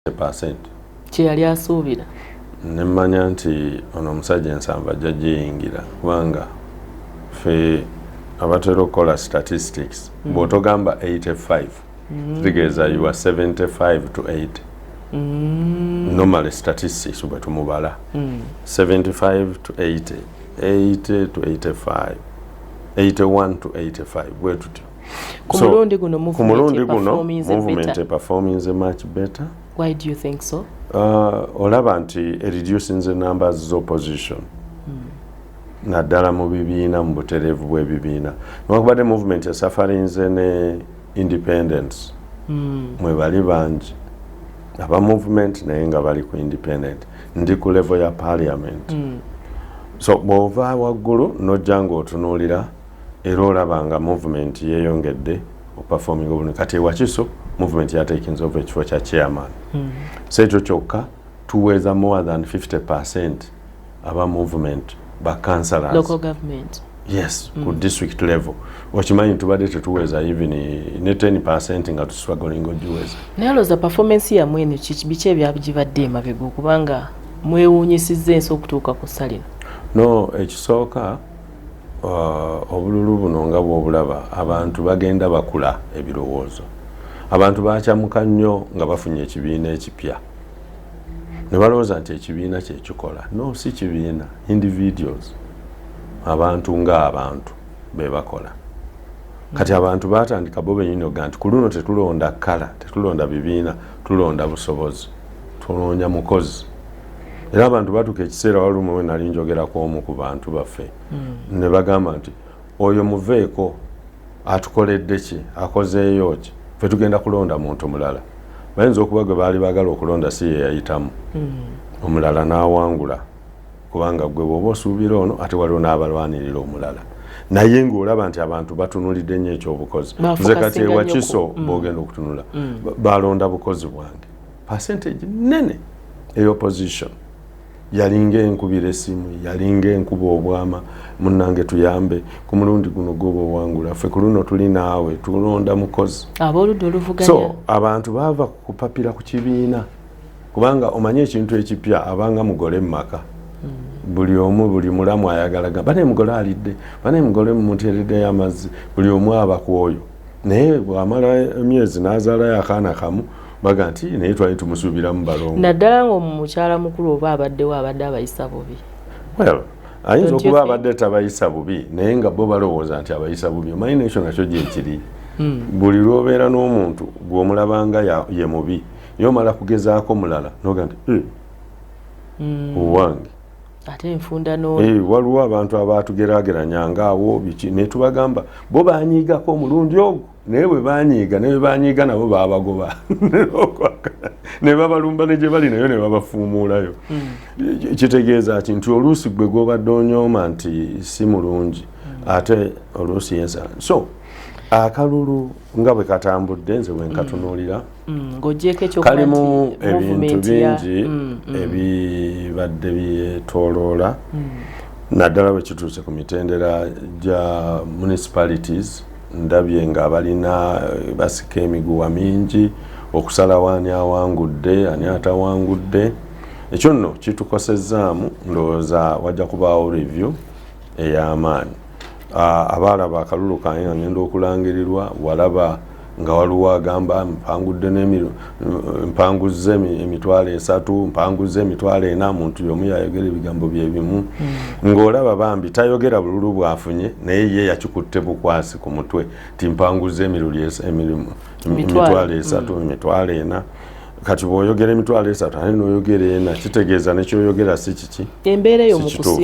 70%. Kye yali asuubira. Ne mmanya nti ono omusajja ensanvu ajja giyingira kubanga ffe abatera okukola statistics bw'otogamba 85 kitegeeza you are 75 to 80. Normally statistics bwe tumubala 75 to 80, 80 to 85, 81 to 85 bwe tutyo. Ku mulundi guno movement performing much better. Why do you think so? Olaba nti reducing the numbers of opposition. Naddala mu bibiina mu butereevu bw'ebibiina. Newankubadde movement esaffarinze ne independence. Mwe bali bangi. Aba movement naye nga bali ku independent. Ndi ku level ya parliament. So bw'ova waggulu n'ojja ng'otunuulira era olaba nga movement yeeyongedde okuperforming obulungi. Kati Wakiso movement yateekinze over ekifo kya chairman. So ekyo kyokka tuweeza more than 50% aba movement ba councillors. Local government. Yes, ku district level. Wakimanyi tubadde tetuweeza even ne 10% nga tuswagolinga ogiweeza. Naye loza performance ya mwene biki ebyagibadde emabega okubanga mwewuunyisizza ensi okutuuka ku salino? No, ekisooka obululu buno nga bw'obulaba abantu bagenda bakula ebirowoozo. Abantu bakyamuka nnyo nga bafunye ekibiina ekipya. Ne balowooza nti ekibiina kye kikola. No, si kibiina, individuals. Abantu ng'abantu be bakola. Kati abantu baatandika bo bennyini okuga nti ku luno tetulonda kkala, tetulonda bibiina, tulonda busobozi. Tulonda mukozi. Era abantu batuuka ekiseera walumu we nali njogerako omu ku bantu baffe. Ne bagamba nti oyo muveeko atukoledde ki, akozeeyo ki, ffe tugenda kulonda muntu mulala. Bayinza okuba gwe baali baagala okulonda si ye yayitamu. Omulala n'awangula. Kubanga gwe bw'oba osuubira ono ate waliwo n'abalwanirira omulala. Naye ng'olaba nti abantu batunulidde nnyo ekyobukozi. Nze kati Wakiso bw'ogenda okutunula balonda bukozi bwange. Percentage nnene ey'opposition. Yalinga enkubira essimu, yalinga enkuba obwama, munnange tuyambe ku mulundi guno gwoba owangula, ffe ku luno tuli naawe tulonda mukozi. Ab'oludda oluvuganya. So abantu baava kupapira ku kibiina kubanga omanye ekintu ekipya abanga mugole mu maka. Buli omu buli mulamu ayagalaga bane mugole alidde, bane mugole mumuteereddeyo amazzi, buli omu aba ku oyo. Naye bw'amala emyezi n'azaalayo akaana kamu baga nti naye twali tumusuubiramu balongo. Naddala ng'omukyala mukulu oba abaddewo abadde abayisa bubi. Well, ayinza okuba abadde tabayisa bubi naye nga bo balowooza nti abayisa bubi. Omanyi n'ekyo nakyo gyekiri. Buli lw'obeera n'omuntu gw'omulabanga ye mubi ye omala kugezaako mulala n'oga nti owange. Ate enfunda n'oyo. Waliwo abantu abaatugeraageranyanga awo biki ne tubagamba bo baanyiigako omulundi ogwo naye bwe baanyiiga nabo baabagoba ne babalumba ne gye bali nayo ne babafuumuulayo. Kitegeeza ki nti oluusi gwe gw'obadde onyooma nti si mulungi ate oluusi yensa. So akalulu nga bwe katambudde nze bwe nkatunuulira kalimu ebintu bingi ebibadde byetooloola naddala bwe kituuse ku mitendera gya municipalities. Ndabye nga balina basika emiguwa mingi okusalawo ani awangudde ani atawangudde. Ekyo nno kitukosezzaamu ndowooza wajja kubaawo review ey'amaanyi. Abaalaba akalulu kange nga ngenda okulangirirwa walaba nga waliwo agamba mpanguzze emitwalo 3, mpanguzze emitwalo 4, muntu y'omu yayogera ebigambo bye bimu. Ng'olaba bambi tayogera bululu bwafunye naye ye yakikutte bukwasi ku mutwe ti mpanguzze emitwalo 3, emitwalo 4. Kati bw'oyogera emitwalo 3 ate n'oyogera 4 kitegeeza nekyoyogera si kiki. Embeera eyo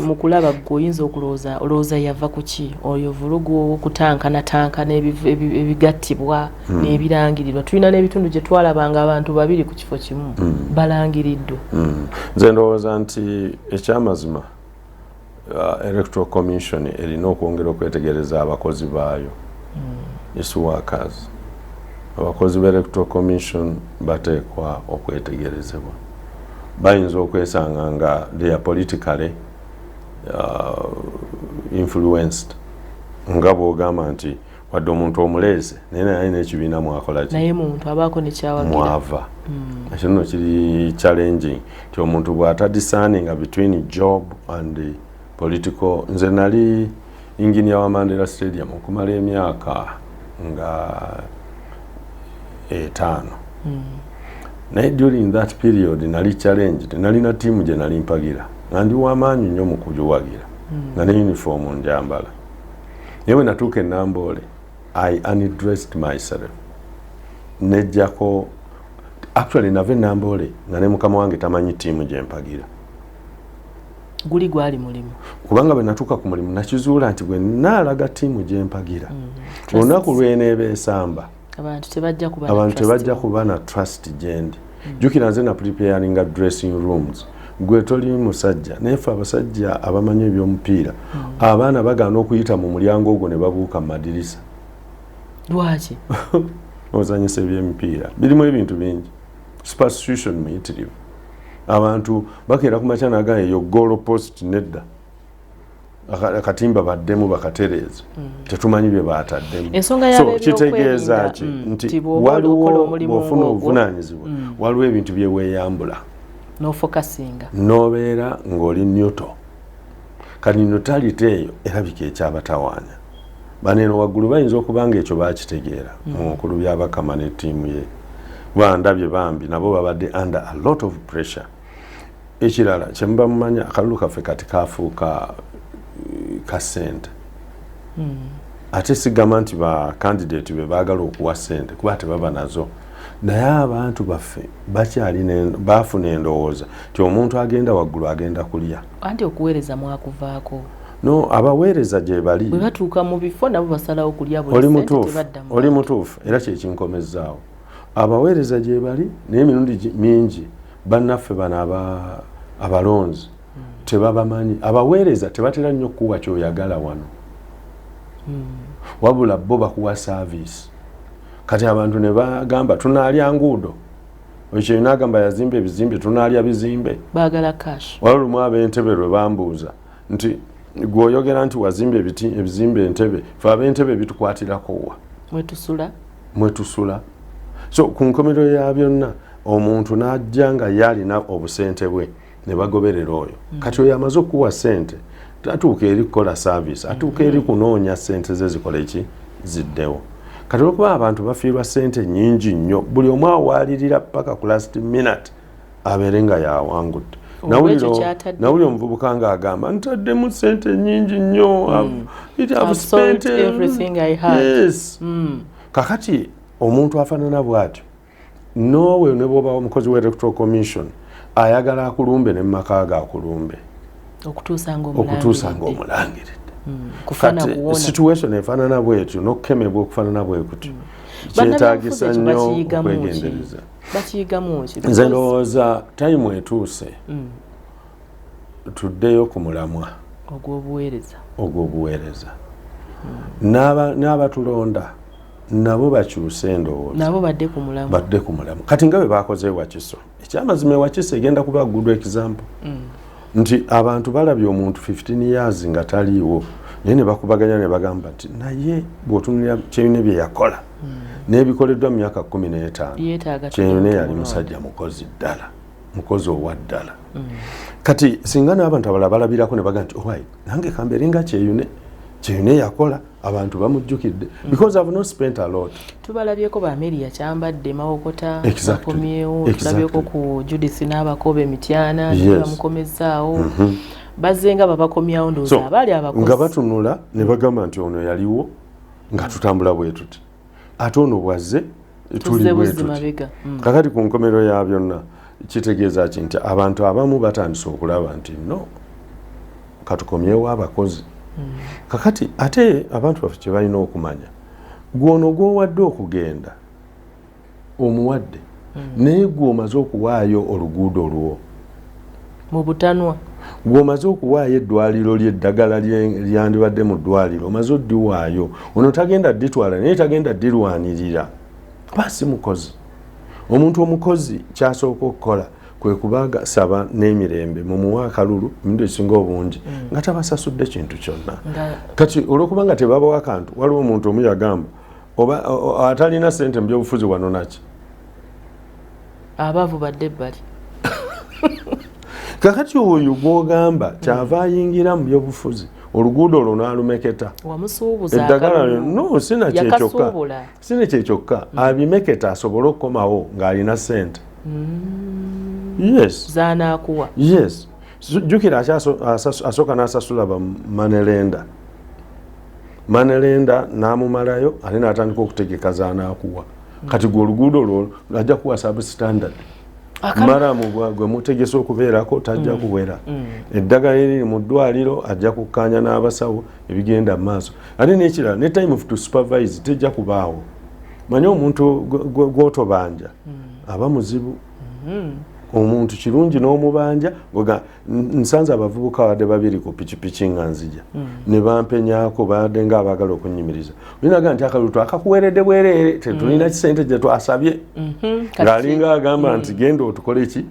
mu kulaba gwe oyinza olowooza yava ku ki? Oyo vulugu okutankana ebigattibwa n'ebirangirirwa. Tulina n'ebitundu gye twalabanga abantu babiri ku kifo kimu balangiriddwa. Nze ndowooza nti ekyamazima Electoral Commission erina okwongera okwetegereza abakozi baayo. Issue workers. Abakozi b'Electoral Commission bateekwa okwetegerezebwa. Bayinza okwesanga nga they are politically influenced. Nga bw'ogamba nti wadde omuntu omuleese naye alina ekibiina mwakola ki naye muntu abaako nekyawagira mwava ekyo nno kiri challenging ti omuntu bw'atadisaaninga between job and political. Nze nali engineer wa Mandela Stadium okumala emyaka nga 5 naye during that period nali challenged, nalina tiimu gye nali mpagira nga ndi w'amaanyi nnyo mu kugiwagira nga ne uniform njambala. Naye bwe natuuka e Namboole I undressed myself nejjako actually nave Namboole nga ne mukama wange tamanyi tiimu gye mpagira. Guli gwali mulimu kubanga bwe natuuka ku mulimu nakizuula nti bwe naalaga tiimu gye mpagira olunaku lw'eneeba esamba abantu tebajja kuba na trust gyendi. Jjukira nze na preparinga dressing rooms gwe toli musajja nefe abasajja abamanyi eby'omupiira abaana bagaana okuyita mu mulyango ogwo ne babuuka mu madirisa. Lwaki? Ozanyisa eby'emipiira birimu ebintu bingi superstition muyitirivu. Abantu bakeera ku makya naga eyo goal post nedda akatimba baddemu bakatereeza tetumanyi bye baataddemu. So kitegeeza ki nti waliwo bw'ofuna obuvunaanyizibwa waliwo ebintu byeweeyambula n'obeera ng'oli neutral. Kati neutrality eyo erabika ekyabatawaanya. Baneeno waggulu bayinza okuba nga ekyo baakitegeera omukulu by'Abakama ne ttiimu ye bandabye bambi nabo babadde under a lot of pressure. Ekirala kye muba mumanya akalulu kaffe kati kafuuka ka ssente. Ate sigamba nti ba candidate be baagala okuwa ssente kuba tebaba nazo, naye abantu baffe baafuna endowooza ti omuntu agenda waggulu agenda kulya. Anti okuweereza mwakuvaako. No, abaweereza gye bali bwe batuuka mu bifo nabo basalawo kulya buli ssente tebadda mu. Oli mutuufu era kye kinkomezzaawo. Abaweereza gye bali naye emirundi mingi bannaffe bano abalonzi tebabamanyi. Abaweereza tebatera nnyo okuwa kyoyagala wano wabula bo bakuwa service. Kati abantu ne bagamba tunaalya nguudo ekyo nagamba yazimba ebizimbe tunaalya bizimbe baagala cash. Walumu ab'Entebbe lwe bambuuza nti gw'oyogera nti wazimba ebizimbe Entebbe fe ab'Entebbe bitukwatirako wa mwetusula. So ku nkomerero ya byonna omuntu n'ajja nga yalina obusente bwe ne bagoberera oyo. Kati oyo amaze okuwa ssente tatuuka eri kukola service atuuka eri kunoonya ssente ze zikola eki ziddewo. Kati olwokuba abantu bafiirwa ssente nnyingi nnyo buli omu awaalirira paka ku last minute abeere nga yawangudde. Nawulira omuvubuka ng'agamba ntaddemu ssente nnyingi nnyo. I've spent everything I had. Yes. Kakati omuntu afaanana bw'atyo noowe ne bw'oba omukozi w'Electoral Commission ayagala akulumbe ne mu maka ge akulumbe okutuusa ng'omulangiridde. Kati situation efaanana bw'etyo n'okukemebwa okufaanana bwe kutyo kyetaagisa nnyo okwegendereza. Nze ndowooza tayimu etuuse tuddeyo ku mulamwa ogw'obuweereza. N'abatulonda nabo bakyuse endowooza nabo badde ku mulamwa. Kati nga bwe bakoze e Wakiso ekyamazima e Wakiso egenda kuba good example nti abantu balabye omuntu 15 years nga taliiwo naye ne bakubaganya ne bagamba nti naye bw'otunulira Kyeyune bye yakola n'ebikoleddwa mu myaka 15 Kyeyune yali musajja mukozi ddala mukozi owa ddala. Kati singa n'abantu abalala balabirako ne bagamba nti owayi nange kambeere nga Kyeyune yakola abantu bamujjukidde because I've not spent a lot. Tubalabyeko ba Meria kyambadde Mawokota bakomyewo tulabyeko ku Judith n'abakobe Mityana bamukomezzaawo bazenga babakomyawo ndowooza abaali abakozi nga batunula ne bagamba nti ono yaliwo nga tutambula bwe tuti ate ono bwazze tuli bwe tuti. Kakati ku nkomero ya byonna kitegeeza ki nti abantu abamu batandise okulaba nti no katukomyewo abakozi. Kakati ate abantu baffe kye balina okumanya gwono gw'owadde okugenda omuwadde naye gw'omaze okuwaayo oluguudo lwo mu butanwa gw'omaze okuwaayo eddwaliro ly'eddagala lyandibadde mu ddwaliro omaze oddiwaayo ono tagenda dditwala naye tagenda ddirwanirira kuba si mukozi. Omuntu omukozi kyasooka okukola kwe kubaga saba n'emirembe mu muwa akalulu emirundi ekisinga obungi nga tabasasudde kintu kyonna kati olwokubanga tebabawo akantu waliwo omuntu omu yagamba oba atalina ssente mu byobufuzi wano naki abavu badde ebbali kakati oyo gwogamba kyava ayingira mu byobufuzi oluguudo olwo n'alumeketa eddagala no sina kyekyokka abimeketa asobole okukomawo ng'alina ssente yes zanakuwa yes jukira asooka n'asasula ba manelenda n'amumalayo ate n'atandika okutegeka zanakuwa kati gwe oluguudo olwo ajja kuwa substandard maramu gwe mutegese okubeerako tajja kuwera eddagala eriri mu ddwaliro ajja kukkanya n'abasawo ebigenda mu maaso ate n'ekirala ne time to supervise tejja kubaawo manyi omuntu gw'otobanja aba muzibu omuntu kirungi n'omubanja nsanze abavubuka wadde babiri ku pikipiki nga nzija ne bampenyako badde nga abaagala okunyimiriza olinaga nti akalulu twakakuweredde bwereere tetulina kisente gye twasabye ng'alinga agamba nti genda otukole ki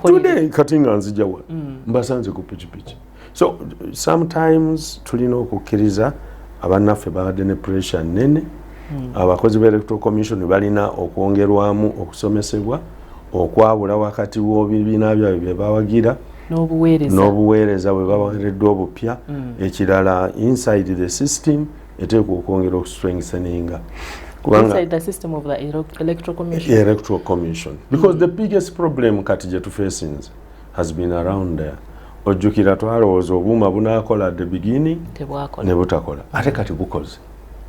tudde kati nga nzijawa mbasanze ku pikipiki so sometimes tulina okukkiriza abannaffe babadde ne pressure nnene abakozi b'electoral commission balina okwongerwamu okusomesebwa okwabula wakati w'ebibiina byabwe bye bawagira n'obuweereza bwe baweereddwa obupya ekirala inside the system eteekwa okwongera okustrengtheninga inside the system of the electoral commission because the biggest problem kati gye tufacinze has been around there ojjukira twalowooza obuuma bunaakola at the beginning ne butakola ate kati bukoze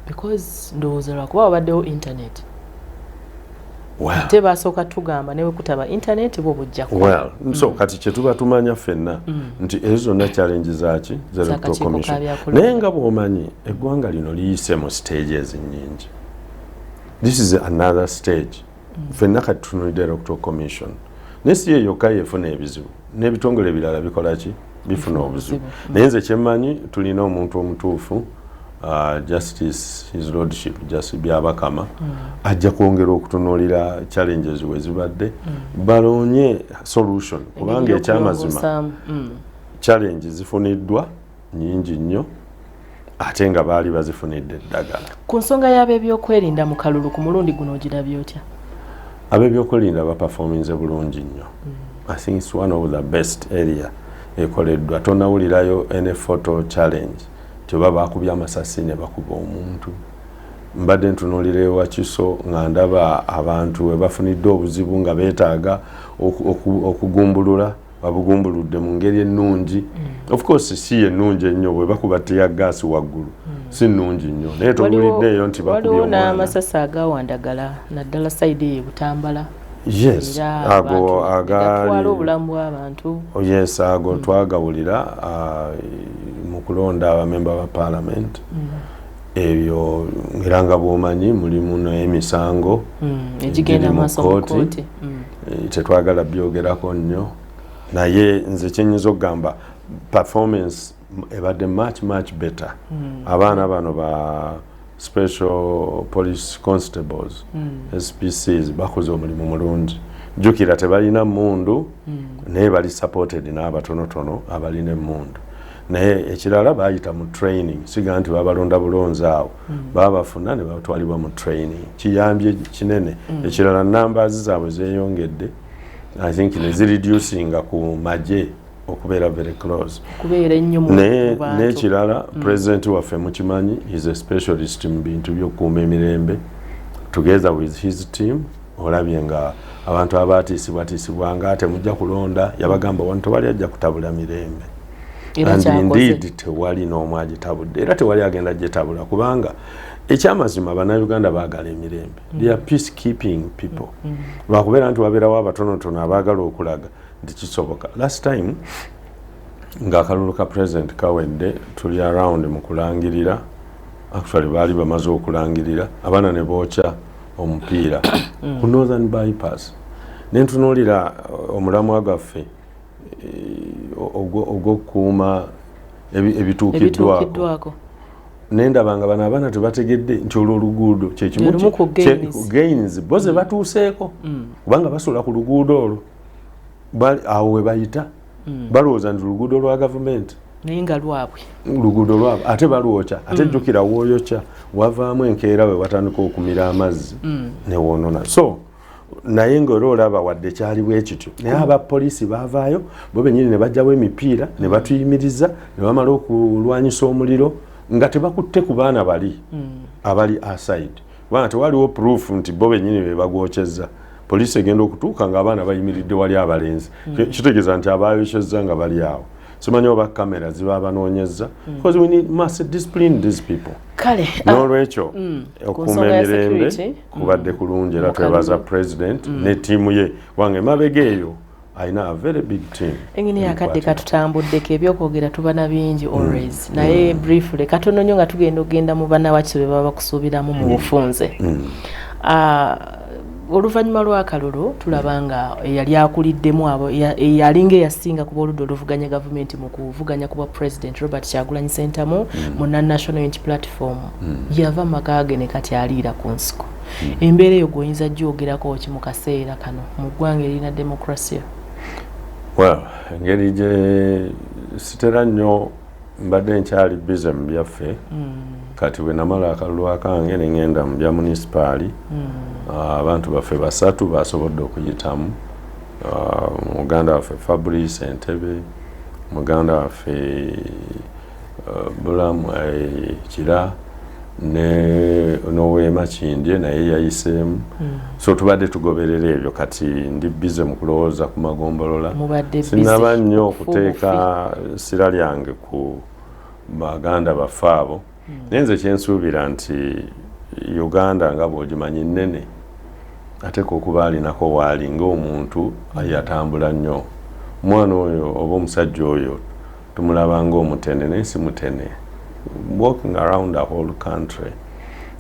because ndowooza lwakuba wabaddewo internet tebasooka tugamba newe kutaba internet bo bujja so kati kyetuba tumanya ffenna nti ezo zonna challenge zaaki z'electoral commission naye nga bw'omanyi eggwanga lino liyise mu stages nnyingi this is another stage ffenna kati tutunulidde electoral commission naye si ye yokka yefuna ebizibu n'ebitongole ebirala bikola ki bifuna obuzibu naye nze kyemmanyi tulina omuntu omutuufu Justice His Lordship Justice Byabakama ajja kwongera okutunuulira challenges we zibadde balonye solution kubanga ekyamazima challenges zifuniddwa nyingi nnyo ate nga baali bazifunidde eddagala ku nsonga y'ab'ebyokwerinda mu kalulu ku mulundi guno ogirabye otya ab'ebyokwerinda baperforminze bulungi nnyo I think it's one of the best area ekoleddwa tonawulirayo any photo challenge tyoba bakubya amasasi ne bakuba omuntu mbadde ntunuulira ewakiso nga ndaba abantu we bafunidde obuzibu nga beetaaga okugumbulula babugumbuludde mu ngeri ennungi of course si ennungi ennyo bwe bakuba teya gaasi waggulu si nnungi nnyo naye towuliddeeyo nti bakubya omwana waliwo n'amasasi agawandagala naddala sayidi ye Butambala yes ago agatwala obulamu bw'abantu yes ago twagawulira mu kulonda abamemba ba parliament ebyo era nga bw'omanyi mulimu n'emisango egigenda maaso mu kooti tetwagala byogerako nnyo naye nze kyenyinza okugamba performance ebadde much better abaana bano ba special police constables SPCs bakoze omulimu mulungi jukira tebalina mundu naye bali supported n'abatonotono abalina emundu naye ekirala bayita mu training siga nti babalonda bulonzi awo babafuna ne batwalibwa mu training kiyambye kinene ekirala numbers zaabwe zeeyongedde I think ne zireducinga ku maje okubeera very close kubeera ennyo mu bantu n'ekirala president waffe mukimanyi is a specialist mu bintu by'okukuuma emirembe together with his team olabye nga abantu abaatiisibwatiisibwanga ate mujja kulonda yabagamba wano tewali ajja kutabula mirembe and indeed tewali n'omu agitabudde era tewali agenda gyetabula kubanga ekyamazima bannayuganda baagala emirembe they are peacekeeping people lwakubeera nti wabeerawo abatonotono abaagala okulaga nti kisoboka last time ng'akalulu ka president kawedde tuli around mu kulangirira actually baali bamaze okulangirira abaana ne bookya omupiira ku northern bypass nentunuulira omulamwa gwaffe ogw'okukuuma ebituukiddwako nendabanga bano abaana tebategedde nti olwo oluguudo kyekimu gains bo ze batuuseeko kubanga basula ku luguudo olwo awo we bayita balowooza nti luguudo lwa gavumenti naye nga lwabwe luguudo lwabwe ate balwokya ate jjukira wooyokya wavaamu enkeera we watandika okumira amazzi ne woonona so naye ng'era olaba wadde kyali bwe kityo naye abapoliisi baavaayo bo bennyini ne bajjawo emipiira ne batuyimiriza ne bamala okulwanyisa omuliro nga tebakutte ku baana bali abali aside kubanga tewaliwo proof nti bo bennyini be bagwokyezza poliisi egenda okutuuka ng'abaana bayimiridde wali abalenzi kitegeeza nti abaayokyezza nga bali awo simanyi oba kamera ziba banoonyezza because we must discipline these people kale n'olwekyo okuuma emirembe kubadde kulungi era twebaza president ne ttiimu ye wange mabega eyo alina a very big team engini yakadde katutambuddeko ebyokwogera tuba bingi always naye briefly katono nnyo nga tugenda okugenda mu bannawakise be baba bakusuubiramu mu bufunze oluvannyuma lw'akalulu tulaba nga eyali akuliddemu abo yalinga eyasinga kuba oludda oluvuganya gavumenti mu kuvuganya kuba president Robert Kyagulanyi Ssentamu mu National Unity Platform yava mu maka ge ne kati aliira ku nsiko embeera eyo gwoyinza gyogerako ki mu kaseera kano mu ggwanga erina demokrasiya well engeri gye sitera nnyo mbadde nkyali bize mu byaffe kati bwe namala akalulu akange ne ngenda mu bya munisipaali abantu baffe basatu basobodde okuyitamu muganda waffe Fabrice Entebe muganda waffe Bulamu Kira n'Oweema Kindye naye yayiseemu so tubadde tugoberera ebyo kati ndi bize mu kulowooza ku magombolola sinaba nnyo okuteeka sira lyange ku baganda baffe abo naye nze kyensuubira nti Uganda nga bw'ogimanyi nnene ate okuba alinako waali ng'omuntu yatambula nnyo omwana oyo oba omusajja oyo tumulaba ng'omutene naye si mutene walking around the whole country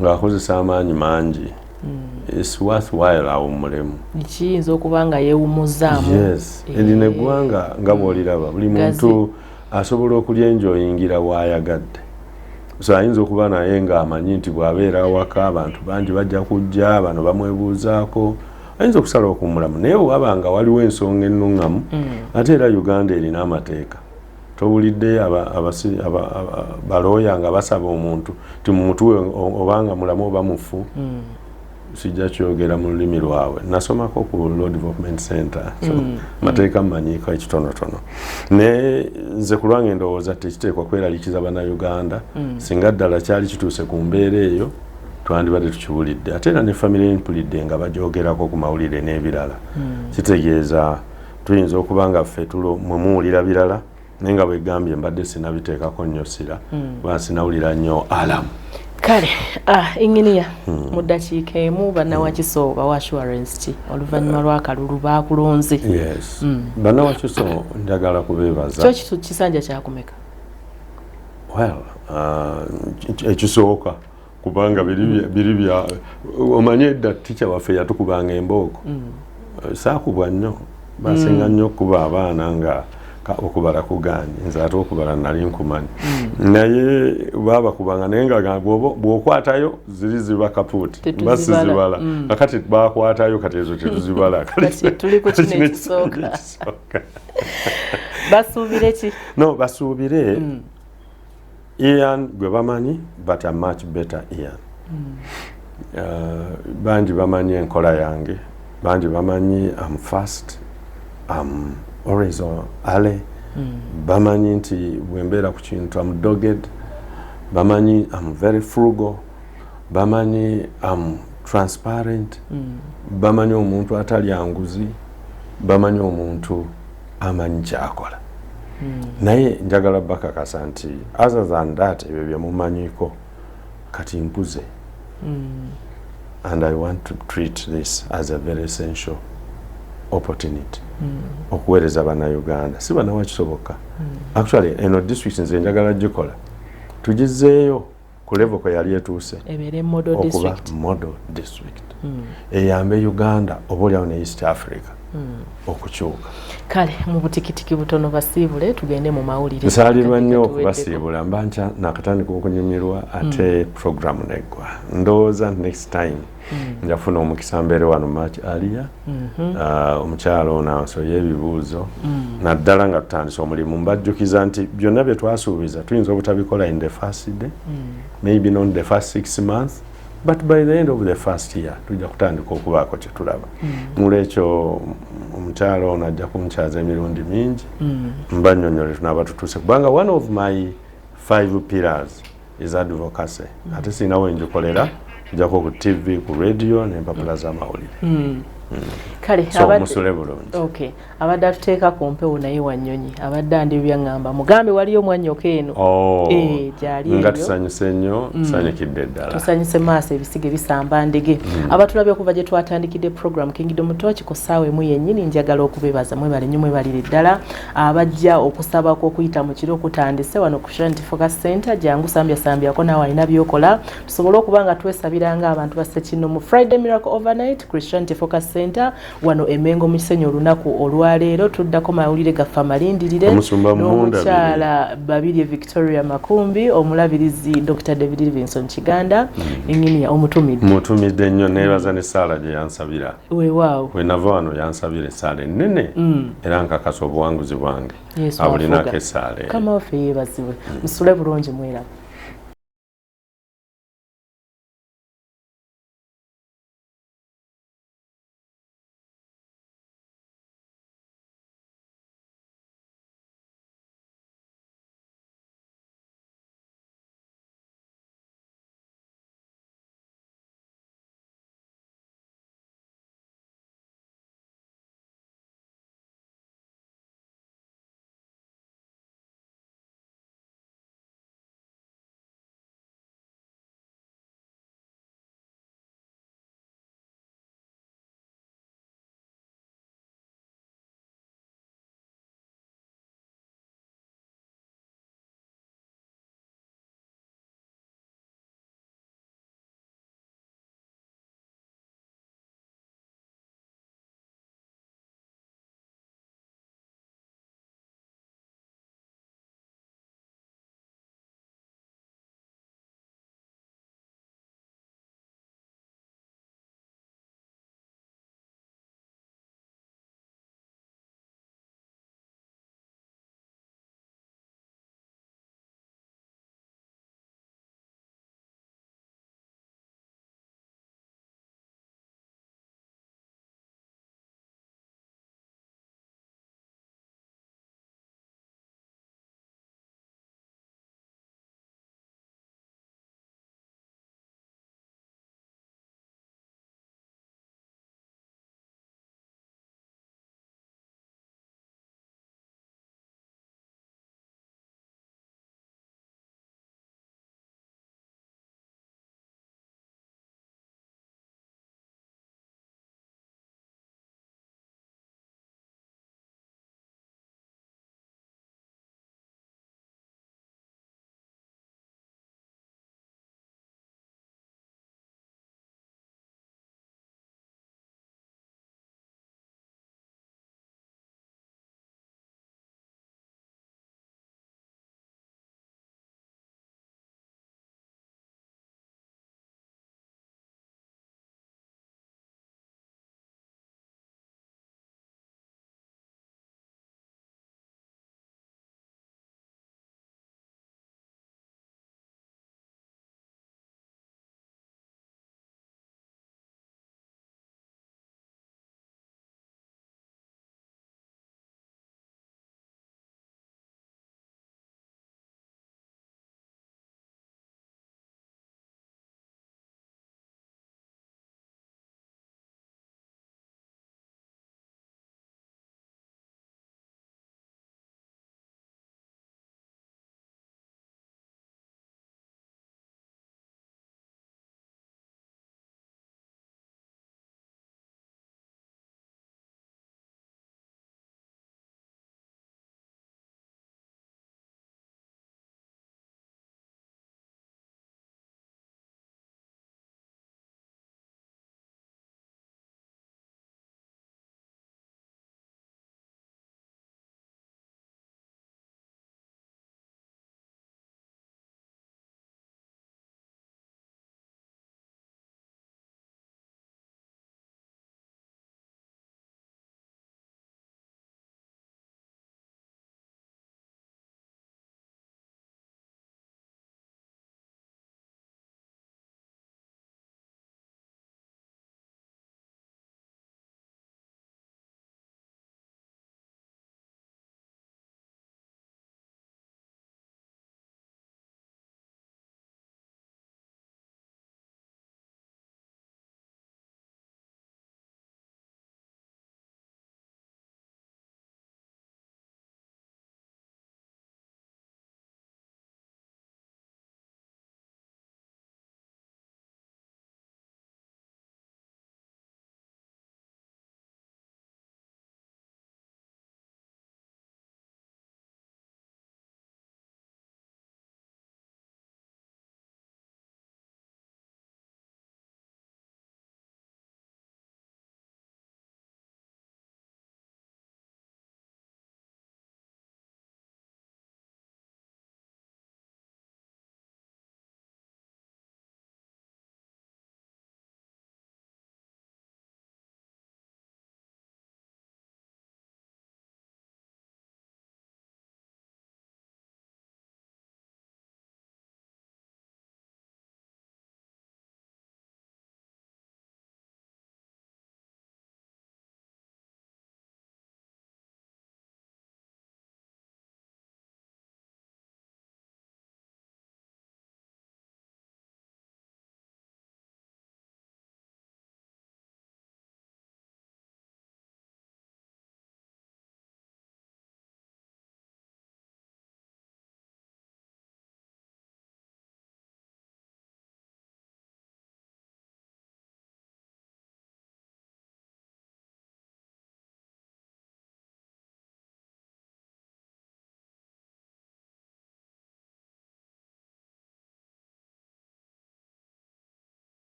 ng'akozesa amaanyi mangi it's worthwhile awo mulemu kiyinza okuba nga yeewumuzzaamu yes erino eggwanga nga bw'oliraba buli muntu asobola okulyenjoyingira waayagadde so ayinza okuba naye ng'amanyi nti bw'abeera awaka abantu bangi bajja kujja bano bamwebuuzaako ayinza okusala okumulamu naye bw'aba nga waliwo ensonga ennuŋŋamu ate era Uganda erina amateeka towulidde balooya nga basaba omuntu ti mumutuwe obanga mulamu oba mufu sijja kyogera mu lulimi lwabwe nasomako ku Law Development Center so mateeka mmanyiiko ekitonotono naye nze ku lwange ndowooza tekiteekwa kweralikiza bannayuganda singa ddala kyali kituuse ku mbeera eyo twandibadde tukiwulidde ate era ne famire empulidde nga bajoogerako ku mawulire n'ebirala kitegeeza tuyinza okuba nga ffe mwe muwulira birala naye nga bwegambye mbadde sinabiteekako nnyo sira kuba sinawulira nnyo alamu kale inginiya mu ddakiika emu bannawakiso bawa assurance ki oluvannyuma lw'akalulu baakulonze yes bannawakiso njagala kubeebaza kyo kisanja kyakumeka well ekisooka kubanga biri bya omanye edda tica waffe yatukubanga embooko saakubwa nnyo basinga nnyo okuba abaana nga okubala kuganye nze ate okubala nali nkumanyi naye babakubanga naye nga bw'okwatayo ziri ziba kapuuti basizibala kakati bakwatayo kati ezo tetuzibala tuli ku kino ekisooka basuubire ki no basuubire Ian gwe bamanyi but a much better Ian bangi bamanyi enkola yange bangi bamanyi I'm fast I'm always early bamanyi nti bwembeera ku kintu I'm dogged bamanyi I'm very frugal bamanyi I'm transparent bamanyi omuntu atalya nguzi bamanyi omuntu amanyi kyakola naye njagala bakakasa nti other than that ebyo byemumanyiko kati mpuze and I want to treat this as a very essential opportunity okuweereza bannayuganda si bannawakisoboka actually eno district nze njagala gikola tugizeeyo ku level kwe yali etuuse okuba model district eyambe Uganda oba olyawo ne East Africa okukyuka. Kale mu butikitiki butono basiibule tugende mu mawulire. Nsaalirwa nnyo okubasiibula mba nakatandika okunyumirwa ate programu neggwa. Ndowooza next time njafuna omukisa mbeere wano March Alia omukyalo ono ansoye ebibuuzo naddala nga tutandise omulimu mbajjukiza nti byonna bye twasuubiza tuyinza obutabikola in the first day maybe not the first 6 months but by the end of the first year tujja kutandika okubaako kye tulaba. Mulekyo omukyalo ono ajja kunkyaza emirundi mingi mbannyonnyole tunaaba tutuuse kubanga one of my 5 pillars is advocacy. Ate siinawo enjikolera njako ku TV, ku radio n'empapula z'amawulire. Kale musule bulungi. Okay. Abadde atuteeka ku mpewo naye Wanyonyi abadde andibya ngamba mugambe waliyo mwanyoka eno. Gyali nga tusanyuse nnyo tusanyukidde ddala. Tusanyuse maaso ebisige bisamba ndege. Abatulabye okuva gye twatandikidde program Kingdom Torch ku ssaawa emu yennyini njagala okubebaza mwebale nnyo mwebalire ddala abajja okusabako okuyita mu kiro okutandise wano ku Shanti Focus Center jangu sambyako naawe alina byokola tusobole okuba nga twesabiranga abantu basse kino mu Friday Miracle Overnight Christianity Focus Center wano Emengo mu kisenyi olunaku olwaleero tuddako mawulire gaffe amalindilire n'omukyala Babirye Victoria Makumbi omulabirizi Dr. David Livingston Kiganda engineer mutumidde nnyo neebaza n'essaala gye yansabira weewaawo we nava wano yansabira essaala ennene era nkakasa obuwanguzi bwange abulinako essaala kama waffe yeebazibwe musule bulungi mwera